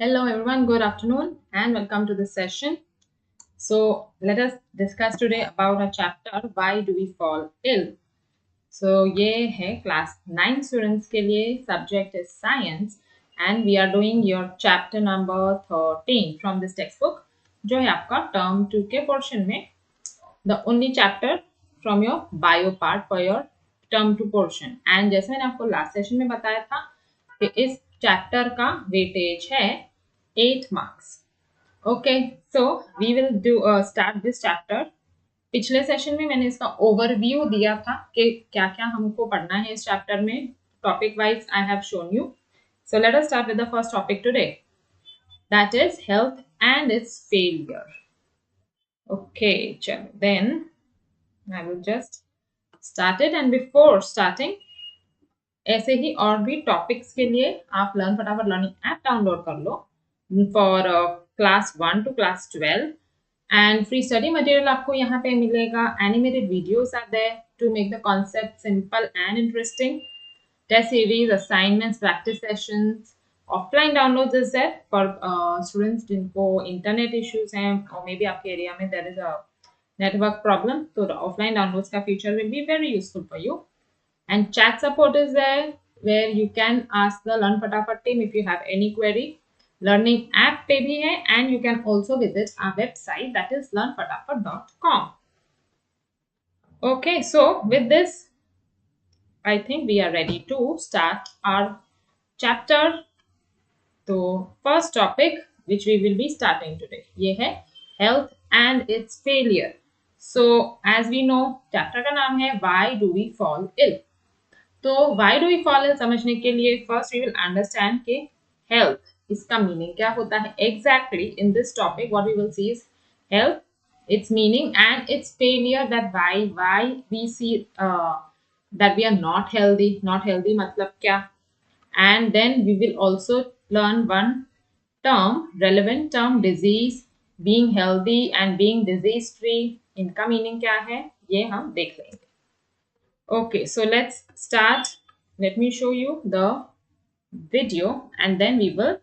Hello everyone, good afternoon and welcome to this session. So let us discuss today about a chapter Why Do We Fall Ill? So ये है class 9 students के लिए, subject is science and we are doing your chapter number 13 from this textbook जो है आपका term 2 के portion में the only chapter from your bio part for your term 2 portion and जैसे मैंने आपको last session में बताया था कि इस chapter का weightage है 8 marks. Okay so we will do start this chapter. पिछले सेशन में मैंने इसका ओवरव्यू दिया था कि क्या क्या हमको पढ़ना है इस चैप्टर में. Topic wise I have shown you. So let us start with the first topic today, that is health and its failure. Okay चलो then I will just start it and before starting ऐसे ही और भी topics के लिए आप learn फटाफट learning app download कर लो for class 1 to class 12 and free study material आपको यहाँ पे मिलेगा. Animated videos are there to make the concept simple and interesting. Test series, assignments, practice sessions. Offline downloads is there for students जिनको internet issues हैं और maybe आपके area में there is a network problem, तो offline downloads का feature will be very useful for you. And chat support is there where you can ask the Learn Fatafat team if you have any query. Learning app पे भी है and you can also visit our website that is learnfatafat.com. Okay, so with this, I think we are ready to start our chapter. So first topic which we will be starting today, ये है health and its failure. So as we know, chapter का नाम है Why Do We Fall Ill? तो why do we fall ill समझने के लिए first we will understand कि हेल्थ इसका मीनिंग क्या होता है. Exactly in this topic what we will see is health, its meaning and its failure. That why we see that we are not healthy. Not healthy मतलब क्या. And then we will also learn one term, relevant term, disease, being healthy and being disease free. इनका meaning क्या है ये हम देख लेंगे. Okay, so let's start. Let me show you the video and then we will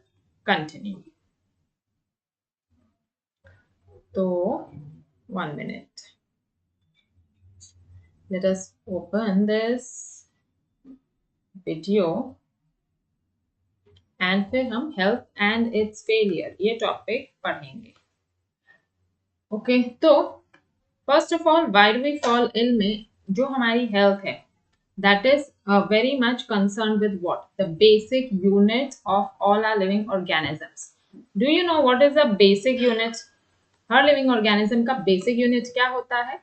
continue. So, 1 minute. Let us open this video and फिर हम health and its failure ये topic पढ़ेंगे. Okay, तो first of all, why do we fall ill में जो हमारी health है that is very much concerned with what? The basic unit of all our living organisms. Do you know what is the basic unit? Her living organism का basic unit क्या होता है?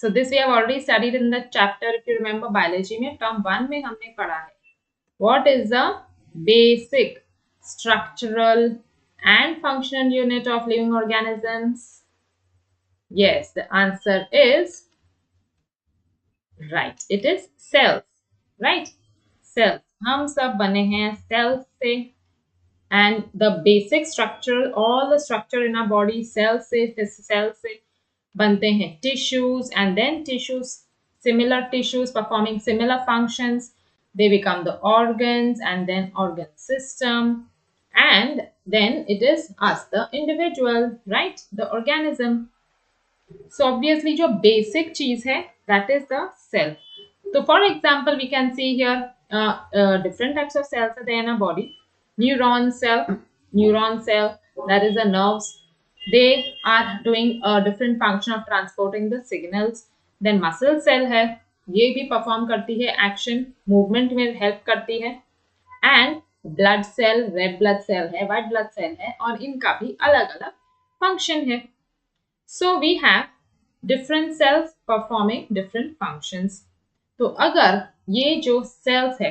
So this we have already studied in the chapter, if you remember biology में term 1 में हमने पढ़ा है. What is the basic structural and functional unit of living organisms? Yes, the answer is right. It is cells. Right? Cells. हम सब बने हैं cells से. And the basic structure, all the structure in our body, cells से बनते हैं tissues, and then tissues, similar tissues performing similar functions, they become the organs and then organ system, and then it is us, the individual, right? The organism. So obviously जो basic चीज है that is the cell. So for example we can see here different types of cells are there in our body. Neuron cell, that is the nerves. They are doing a different function of transporting the signals. Then muscle cell है, ये भी perform करती है action, movement में help करती है. And blood cell, red blood cell है, white blood cell है और इनका भी अलग अलग function है. So we have different cells performing different functions. तो अगर ये जो cells है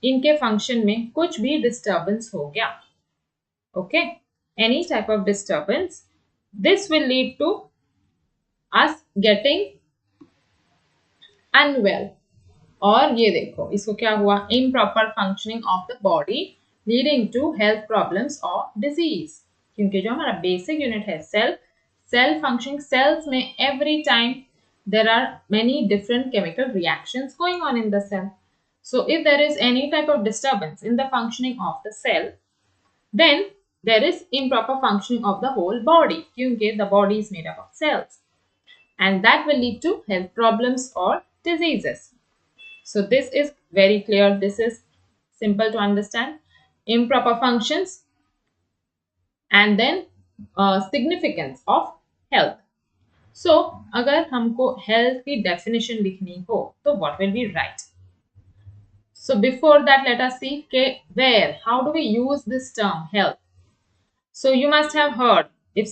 इनके function में कुछ भी disturbance हो गया, okay, any type of disturbance, this will lead to us getting unwell. और ये देखो इसको क्या हुआ, improper functioning of the body leading to health problems or disease. क्योंकि जो हमारा basic unit है cell functioning, cells में every time there are many different chemical reactions going on in the cell. So if there is any type of disturbance in the functioning of the cell, Then there is improper functioning of the whole body, क्योंकि the body is made up of cells, and that will lead to health problems or diseases. So this is very clear. This is simple to understand. Improper functions and then significance of health. So अगर हमको health की definition लिखनी हो तो what will we write? So before that, let us see how do we use this term health? So you must have heard, if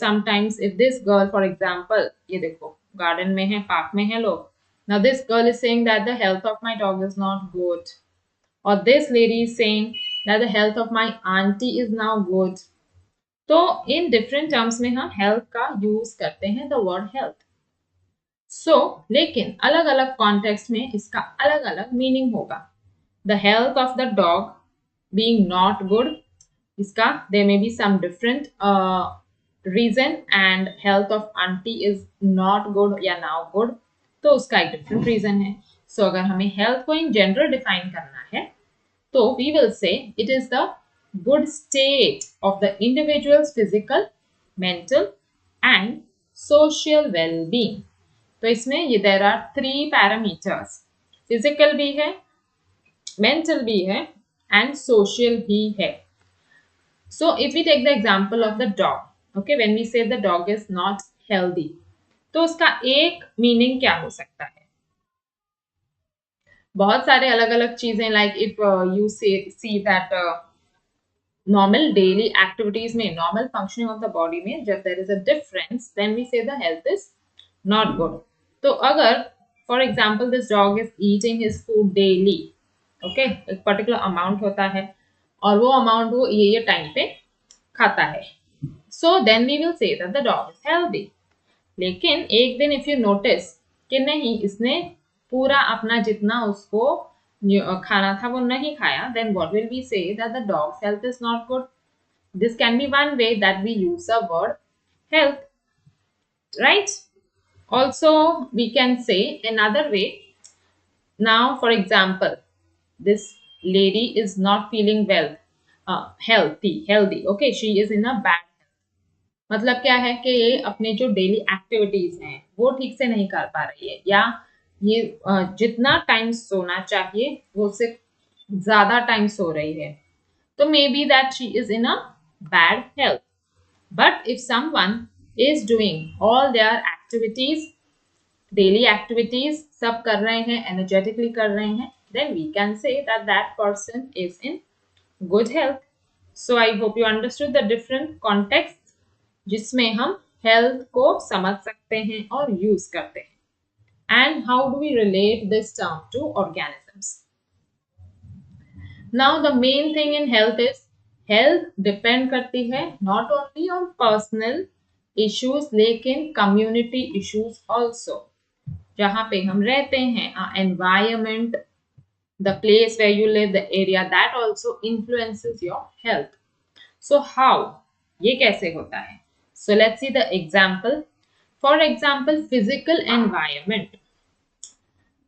this girl, for example, ये देखो garden में है, park में है लोग. Now this girl is saying that the health of my dog is not good, or this lady is saying that the health of my auntie is now good. तो in different terms में हम health का use करते हैं the word health. So लेकिन अलग अलग context में इसका अलग अलग meaning होगा. The health of the dog being not good, इसका there may be some different reason, and health of auntie is not good या now good, तो उसका एक different reason है. So अगर हमें health को in general define करना है तो we will say it is the good state of the individual's physical, mental and social well-being. तो इसमें ये there are 3 parameters, physical भी है, mental भी है and social भी है. So if we take the example of the dog, okay, when we say the dog is not healthy, तो उसका एक meaning क्या हो सकता है? बहुत सारे अलग अलग चीजें, like if you see that normal daily activities में, normal functioning of the body में जब there is a difference, then we say the health is not good. तो अगर for example this dog is eating his food daily, okay, एक particular amount होता है और वो amount वो ये time पे खाता है, so then we will say that the dog is healthy. लेकिन एक दिन if you notice कि नहीं इसने पूरा अपना जितना उसको खाना था वो नहीं खाया, then what will we say? That the dog's health is not good. This can be one way that we use the word health, right? Also we can say another way. Now for example, this lady is not feeling well, healthy, okay, she is in a bad health. मतलब क्या है कि ये अपने जो daily activities हैं वो ठीक से नहीं कर पा रही है, या ये जितना टाइम सोना चाहिए वो उससे ज्यादा टाइम सो रही है, तो maybe that she is in a bad health. But if someone is doing all their activities, daily activities सब कर रहे हैं, एनर्जेटिकली कर रहे हैं, then we can say that that person is in good health. So I hope you understood the different contexts जिसमें हम health को समझ सकते हैं और use करते हैं. And how do we relate this term to organisms? Now the main thing in health is health depend करती है not only on personal issues लेकिन community issues also. जहाँ पे हम रहते हैं, environment, the place where you live, the area, that also influences your health. So how? ये कैसे होता है? So let's see the example. For example, physical environment.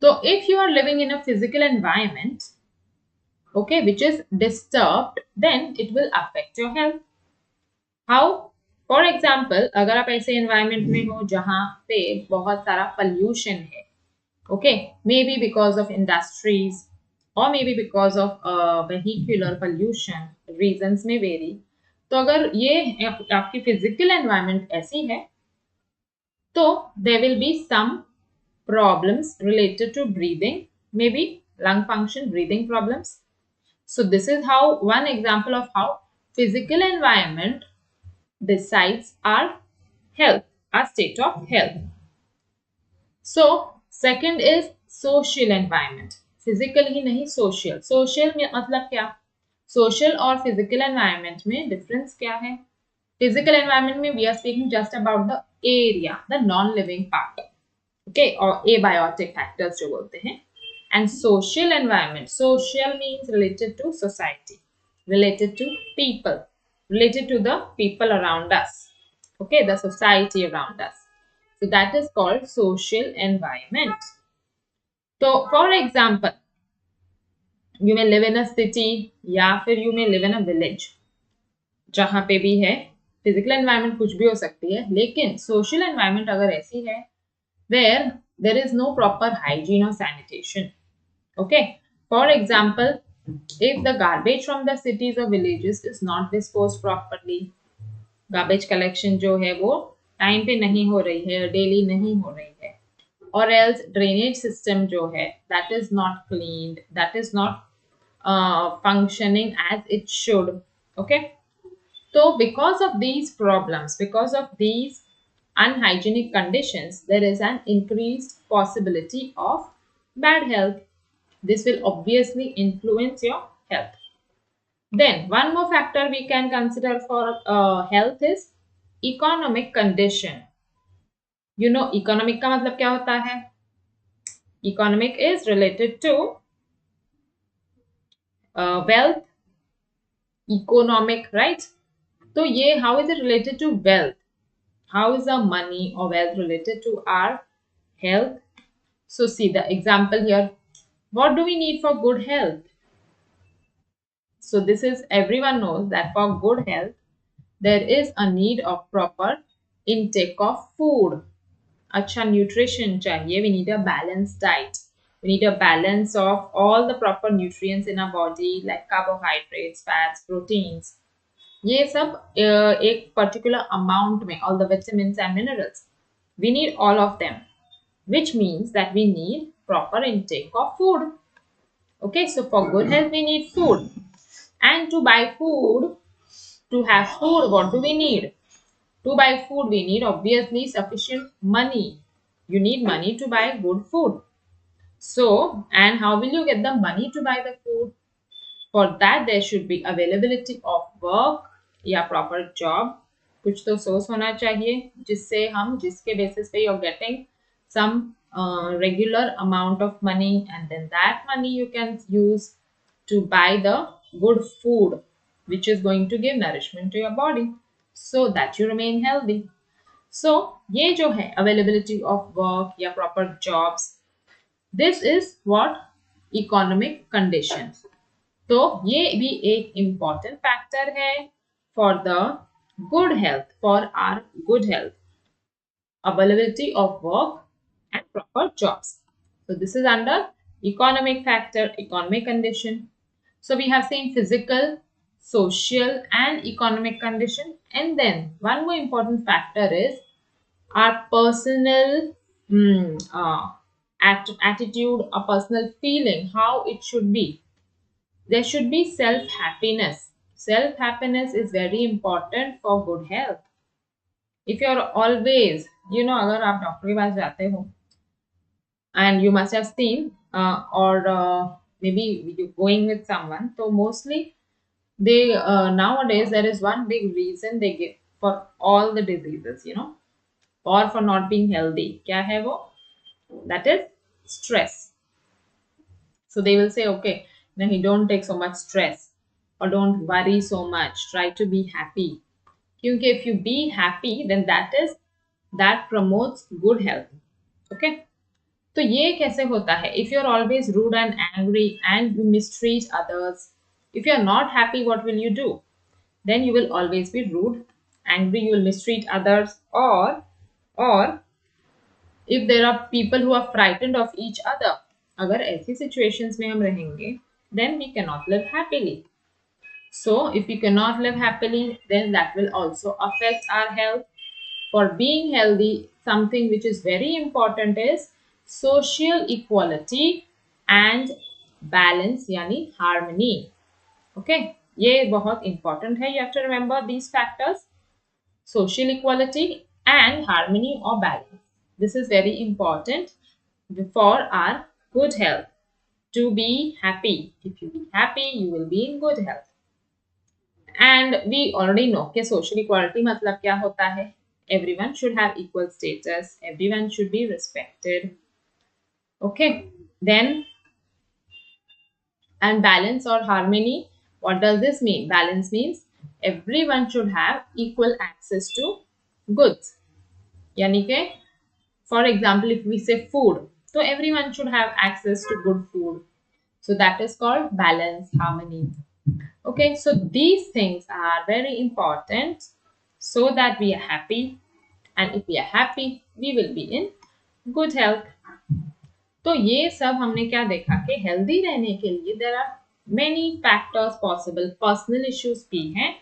So if you are living in a physical environment, okay, which is disturbed, then it will affect your health. How? For example, अगर आप ऐसे environment में हो जहाँ पे बहुत सारा pollution है, okay, maybe because of industries or maybe because of vehicular pollution, reasons may vary. तो अगर ये आपकी physical environment ऐसी है तो there will be some problems related to breathing, maybe lung function, breathing problems. So this is how one example of how physical environment decides our health, our state of health. So second is social environment. Physical ही नहीं, social. Social में मतलब क्या? Social और physical environment में difference क्या है? Physical environment में we are speaking just about the area, the non-living part, okay, or abiotic factors जो बोलते हैं. And social environment, social means related to society, related to people, related to the people around us, okay, the society around us. So that is called social environment. So for example, you may live in a city या फिर you may live in a village. जहाँ पे भी है, physical environment कुछ भी हो सकती है, लेकिन सोशल एनवायरनमेंट अगर ऐसी है where there is no proper hygiene or sanitation. Okay, for example, if the garbage from the cities or villages is not disposed properly, garbage collection जो है वो टाइम पे नहीं हो रही है, डेली नहीं हो रही है, or else drainage system जो है that is not cleaned, that is not functioning as it should. Okay, so, because of these problems, because of these unhygienic conditions, there is an increased possibility of bad health. This will obviously influence your health. Then, one more factor we can consider for health is economic condition. You know, economic का मतलब क्या होता है? Economic is related to wealth, economic, right? So, ये how is it related to wealth? How is our money or wealth related to our health? So see the example here. What do we need for good health? So this is everyone knows that for good health, there is a need of proper intake of food. Acha nutrition chahiye. We need a balanced diet. We need a balance of all the proper nutrients in our body like carbohydrates, fats, proteins. ये सब एक particular amount में all the vitamins and minerals. We need all of them, which means that we need proper intake of food. Okay, so for good health, we need food. And to buy food, to have food, what do we need? To buy food, we need obviously sufficient money. You need money to buy good food. So, and how will you get the money to buy the food? For that, there should be availability of work या proper job. कुछ तो source होना चाहिए जिससे हम जिसके basis पे you're getting some regular amount of money, and then that money you can use to buy the good food which is going to give nourishment to your body so that you remain healthy. So ये जो है availability of work या proper jobs, this is what economic conditions. तो ये भी एक important factor है for the good health, for our good health, availability of work and proper jobs. So this is under economic factor, economic condition. So we have seen physical, social and economic condition, and then one more important factor is our personal attitude, a personal feeling, how it should be. There should be self happiness. Self happiness is very important for good health. If you're always, you know, अगर आप doctor के पास जाते हो and you must have seen or maybe you going with someone, so mostly they nowadays there is one big reason they give for all the diseases, you know, or for not being healthy. क्या है वो? That is stress. So they will say, okay, no, don't take so much stress or don't worry so much. Try to be happy. Because if you be happy, then that promotes good health. Okay. तो ये कैसे होता है? If you're always rude and angry and you mistreat others, if you're not happy, what will you do? Then you will always be rude, angry, you will mistreat others, or if there are people who are frightened of each other, अगर ऐसी situations में हम रहेंगे, then we cannot live happily. So if we cannot live happily, then that will also affect our health. For being healthy, something which is very important is social equality and balance, यानी harmony. Okay, ये बहुत important है. You have to remember these factors: social equality and harmony or balance. This is very important for our good health. To be happy. If you be happy, you will be in good health. And we already know कि social equality मतलब क्या होता है? Everyone should have equal status. Everyone should be respected. Okay. Then, and balance or harmony. What does this mean? Balance means everyone should have equal access to goods. यानी कि, for example, if we say food, so everyone should have access to good food. So that is called balance, harmony. Okay, so these things are very important so that we are happy, and if we are happy, we will be in good health. तो ये सब हमने क्या देखा कि healthy रहने के लिए there are many factors possible, personal issues भी हैं,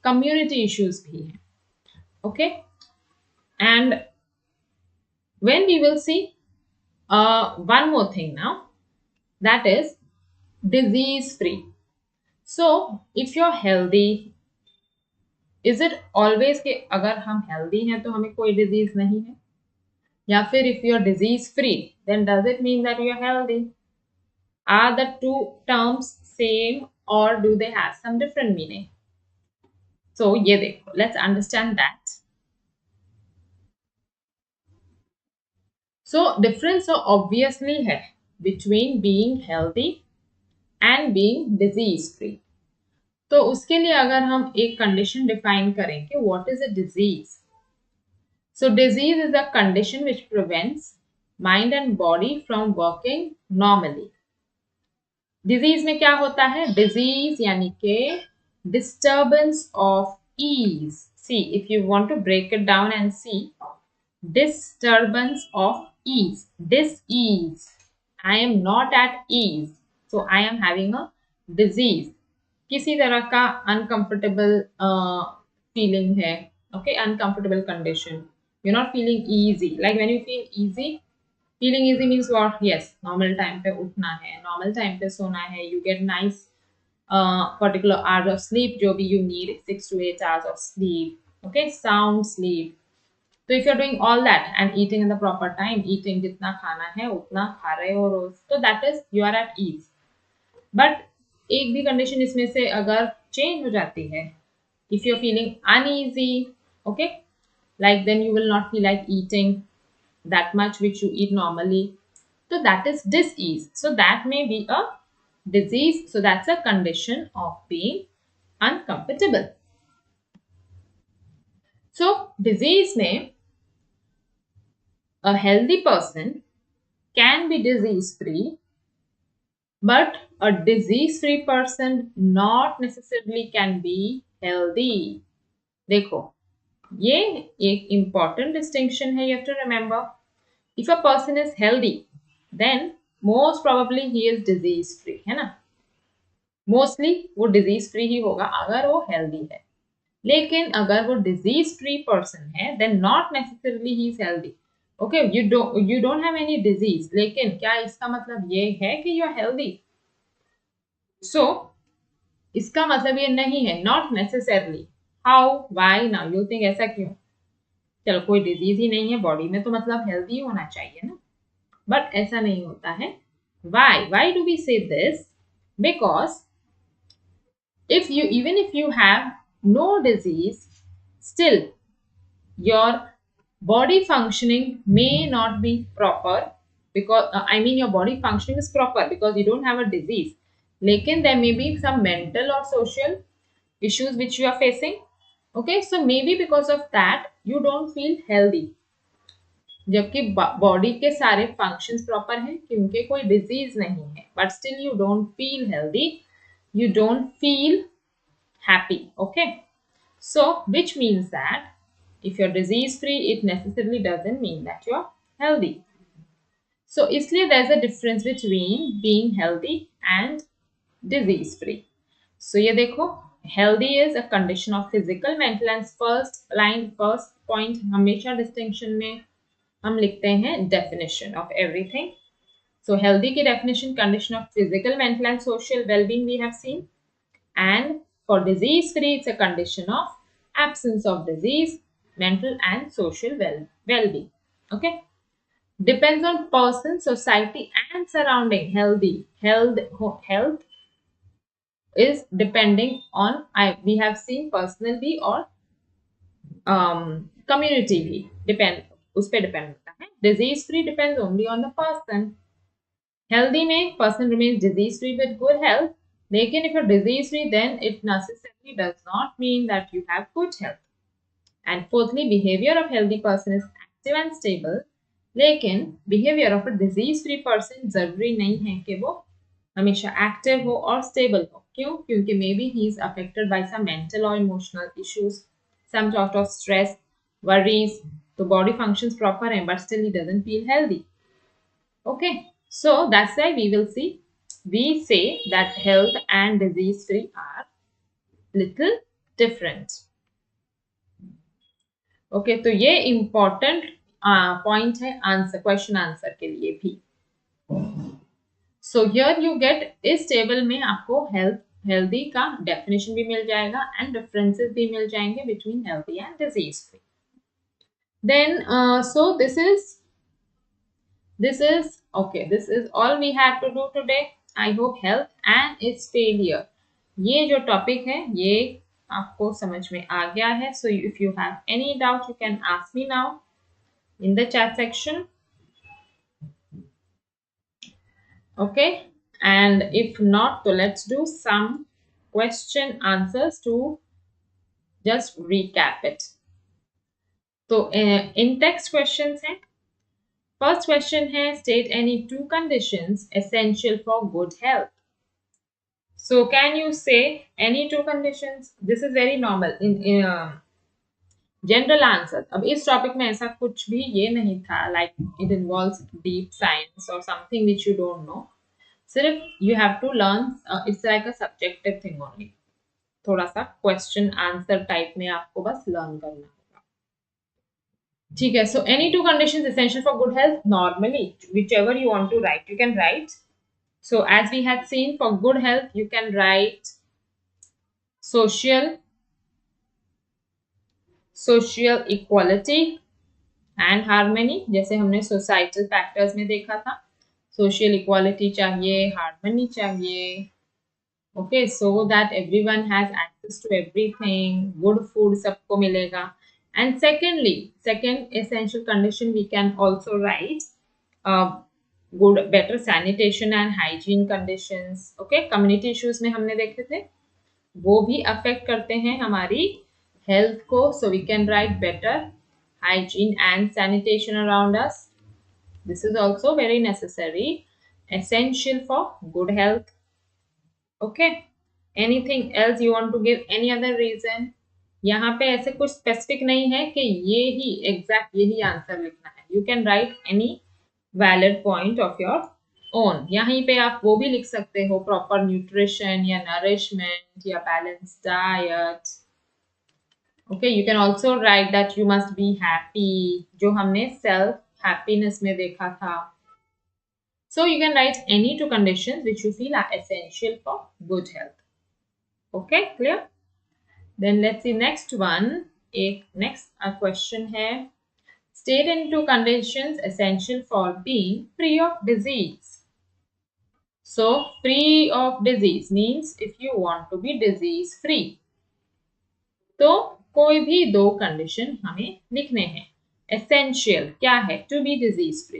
कम्युनिटी इश्यूज भी हैं. Okay, and when we will see one more thing now, that is disease free. So if you're healthy, is it always कि अगर हम healthy हैं तो हमें कोई disease नहीं है, या फिर if you're disease free then does it mean that you're healthy? Are the two terms same or do they have some different meaning? So ये देखो, let's understand that. So difference so obviously है between being healthy and being disease free. तो उसके लिए अगर हम एक condition define करें कि what is a disease? So disease is a condition which prevents mind and body from working normally. Disease में क्या होता है? डिजीज यानी के disturbance of ease. See if you want to break it down and see, disturbance of ease, dis-ease. I am not at ease, so I am having a disease. किसी तरह का uncomfortable feeling है. Okay, uncomfortable condition. You're not feeling easy. Like when you feel easy, feeling easy means what? Yes, normal time पे उठना है, normal time पे सोना है, you get nice particular hours of sleep, जो भी you need 6 to 8 hours of sleep, okay, sound sleep. So if you're doing all that and eating in the proper time, eating जितना खाना है उतना खा रहे हो रोज, तो that is you are at ease. But एक भी condition इसमें से अगर change हो जाती है, if you're feeling uneasy, okay, like then you will not feel like eating that much which you eat normally. So that is dis-ease. So that may be a disease. So that's a condition of being uncomfortable. So disease में a healthy person can be disease free, but a disease free person not necessarily can be healthy. देखो, ये एक important distinction है, you have to remember. If a person is healthy, then most probably he is disease free, है ना? Mostly वो disease free ही होगा अगर वो healthy है. लेकिन अगर वो disease free person है, then not necessarily he is healthy. Okay, you don't have any disease, लेकिन क्या इसका मतलब ये है कि you are healthy? So इसका मतलब ये नहीं है, not necessarily. How? Why? Now you think ऐसा क्यों? चलो कोई डिजीज ही नहीं है बॉडी में तो मतलब हेल्दी होना चाहिए ना, बट ऐसा नहीं होता है. Why do we say this? Because if you have no disease, still your body functioning may not be proper, because I mean your body functioning is proper because you don't have a disease, लेकिन there may be some mental or social issues which you are facing. Okay, so maybe because of that you don't feel healthy, जबकि body के सारे functions proper हैं क्योंकि कोई disease नहीं है, but still you don't feel healthy, you don't feel happy. Okay, so which means that if you're disease free, it necessarily doesn't mean that you're healthy. So इसलिए there's a difference between being healthy and disease free. So ये देखो, healthy is a condition of physical, mental and first point हमेशा distinction में हम लिखते हैं definition of everything. So healthy की definition condition of physical, mental and social well-being we have seen, and for disease free it's a condition of absence of disease, mental and social well-being. Okay, depends on person, society and surrounding. Health is depending on we have seen personally or community भी depend, उस पे depend होता है. Disease free depends only on the person. Healthy में person remains disease free with good health, लेकिन if you're disease free then it necessarily does not mean that you have good health. And fourthly, behavior of healthy person is active and stable, लेकिन behavior of a disease free person जरूरी नहीं है कि वो हमेशा active हो और stable हो. क्यों? क्योंकि maybe he is affected by some mental और emotional issues, some sort of stress, worries. तो बॉडी फंक्शंस प्रॉपर है, but still he doesn't feel healthy. Okay, so that's why we will see. We say that health and disease free are little different. Okay, तो ये important point है answer, question answer के लिए भी. So here you get इस table में आपको healthy का डेफिनेशन भी मिल जाएगा एंड डिफरेंसेस भी मिल जाएंगे between healthy and disease free. Then so this is okay. This is all we had to do today. I hope health and its failure. ये जो टॉपिक है ये आपको समझ में आ गया है. So if you have any doubt, you can ask me now in the chat section. Okay. And if not, so let's do some question answers to just recap it. तो in text questions हैं. First question है, state any two conditions essential for good health. So can you say any two conditions? This is very normal in general answer. अब इस topic में ऐसा कुछ भी ये नहीं था like it involves deep science or something which you don't know. सिर्फ you have to learn. It's like a subjective thing only. थोड़ा सा question answer type में आपको बस learn करना होगा. ठीक है. So any two conditions essential for good health. Normally, whichever you want to write, you can write. So as we had seen, for good health, you can write social equality and harmony. जैसे हमने societal factors में देखा था, social equality चाहिए, harmony चाहिए. Okay, so that everyone has access to everything, good food सबको मिलेगा. And second essential condition we can also write good better sanitation and hygiene conditions. Okay, community issues में हमने देखे थे, वो भी अफेक्ट करते हैं हमारी health को. So we can write better hygiene and sanitation around us. This is also very necessary, essential for good health. Okay, anything else you want to give, any other reason? यहाँ पे ऐसे कुछ specific नहीं है कि ये ही exact यही answer लिखना है. You can write any valid point of your own. यहीं पे आप वो भी लिख सकते हो, प्रॉपर न्यूट्रिशन या नरिशमेंट या balance diet. Okay, you can also write that you must be happy, जो हमने self happiness में देखा था. So you can write any two conditions which you feel are essential for good health. Okay, clear? Then let's see next one. Next question है, state any two conditions essential for being free of disease. So free of disease means if you want to be disease free, तो कोई भी दो condition हमें लिखने हैं. Essential क्या है? To be disease free.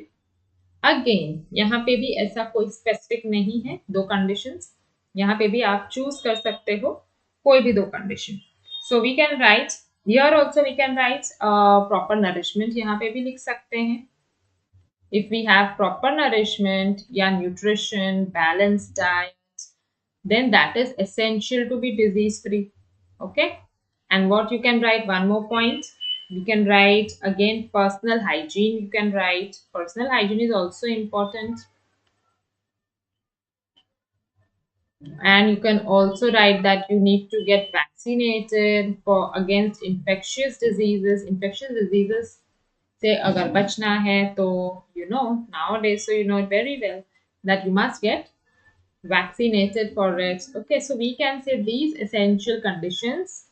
Again यहाँ पे भी ऐसा कोई स्पेसिफिक नहीं है, दो कंडीशंस. यहाँ पे भी आप चूज कर सकते हो कोई भी दो condition. So we can write here also, we can write proper nourishment. यहाँ पे भी लिख सकते हैं. If we have proper nourishment या nutrition, balanced diet, then that is essential to be disease free. Okay. And what you can write, one more point, you can write again personal hygiene. You can write personal hygiene is also important. And you can also write that you need to get vaccinated for against infectious diseases. Infectious diseases से अगर बचना है तो you know nowadays, so you know it very well that you must get vaccinated for it. Okay, so we can say these essential conditions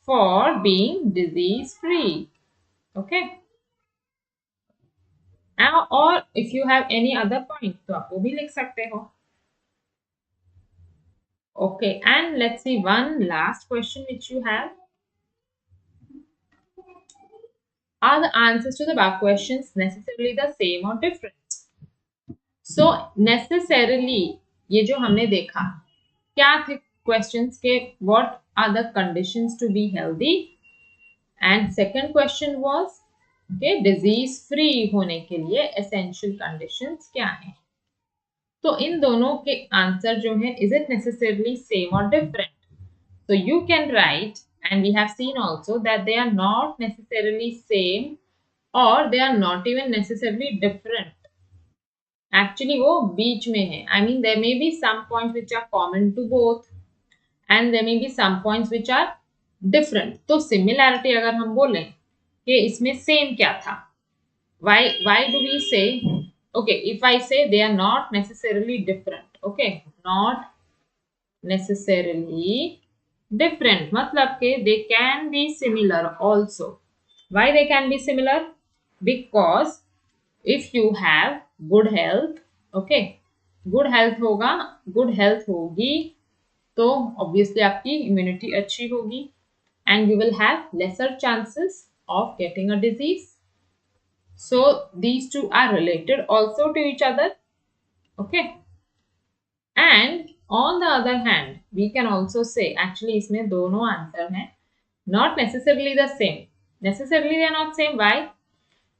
for being disease free. Okay, now or if you have any other point तो आप वो भी लिख सकते हो. Okay, and let's see one last question which you have. Are the answers to the above questions necessarily the same or different? So necessarily ये जो हमने देखा क्या थे questions के, what are the conditions to be healthy, and second question was okay, disease free होने के लिए essential conditions क्या हैं. तो इन दोनों के आंसर जो है इज इट नेसेसरली सेम और different? So you can write, and we have seen also that they are not necessarily same or they are not even necessarily different. Actually वो बीच में है. I mean there may be some points which are common to both and there may be some points which are different. तो similarity अगर हम बोलें कि इसमें same क्या था? Why do we say, okay, if I say they are not necessarily different, okay, not necessarily different मतलब के they can be similar also. Why they can be similar? Because if you have good health, okay, good health होगा, good health होगी तो obviously आपकी immunity अच्छी होगी and you will have lesser chances of getting a disease. So these two are related also to each other, okay. And on the other hand we can also say actually इसमें दोनों answer हैं, not necessarily the same. Necessarily they are not same. Why?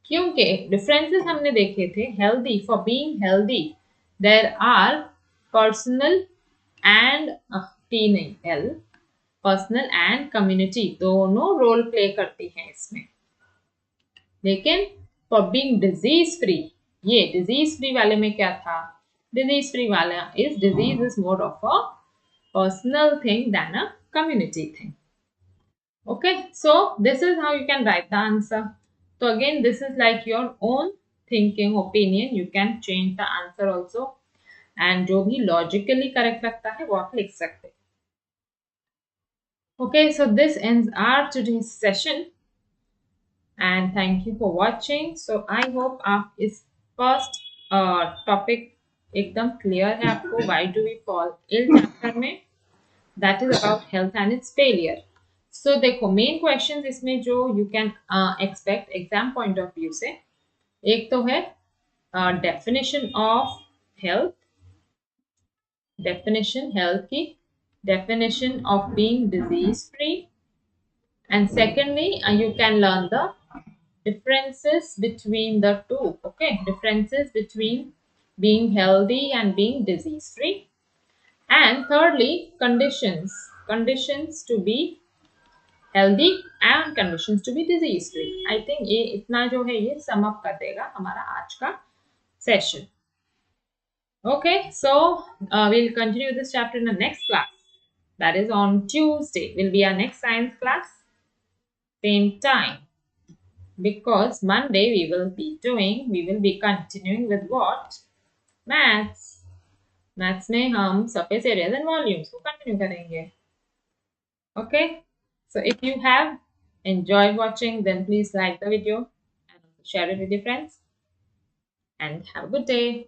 क्योंकि differences हमने देखे थे. Healthy, for being healthy there are personal and T नहीं L, personal and community दोनों role play करती हैं इसमें. लेकिन for being disease free, ये disease free वाले में क्या था? Disease free वाला is disease is more of a personal thing than a community thing. Okay, so this is how you can write the answer. So again this is like your own thinking opinion, you can change the answer also and जो भी logically correct लगता है वो आप लिख सकते हैं. Okay, so this ends our today's session and thank you for watching. So I hope आप इस first topic एकदम clear है आपको. Why do we fall ill chapter में, that is about health and its failure. So देखो main questions इसमें जो you can expect exam point of view से, एक तो है definition of health, definition health की, definition of being disease free, and secondly you can learn the differences between the two. Okay, differences between being healthy and being disease free, and thirdly conditions to be healthy and conditions to be disease free. I think ये इतना जो है ये sum up कर देगा हमारा आज का session. Okay, so we'll continue this chapter in the next class. That is on Tuesday will be our next science class, same time, because Monday we will be continuing with what? Maths. Maths में हम surface areas and volumes को continue करेंगे. Okay, so if you have enjoyed watching, then please like the video and share it with your friends and have a good day.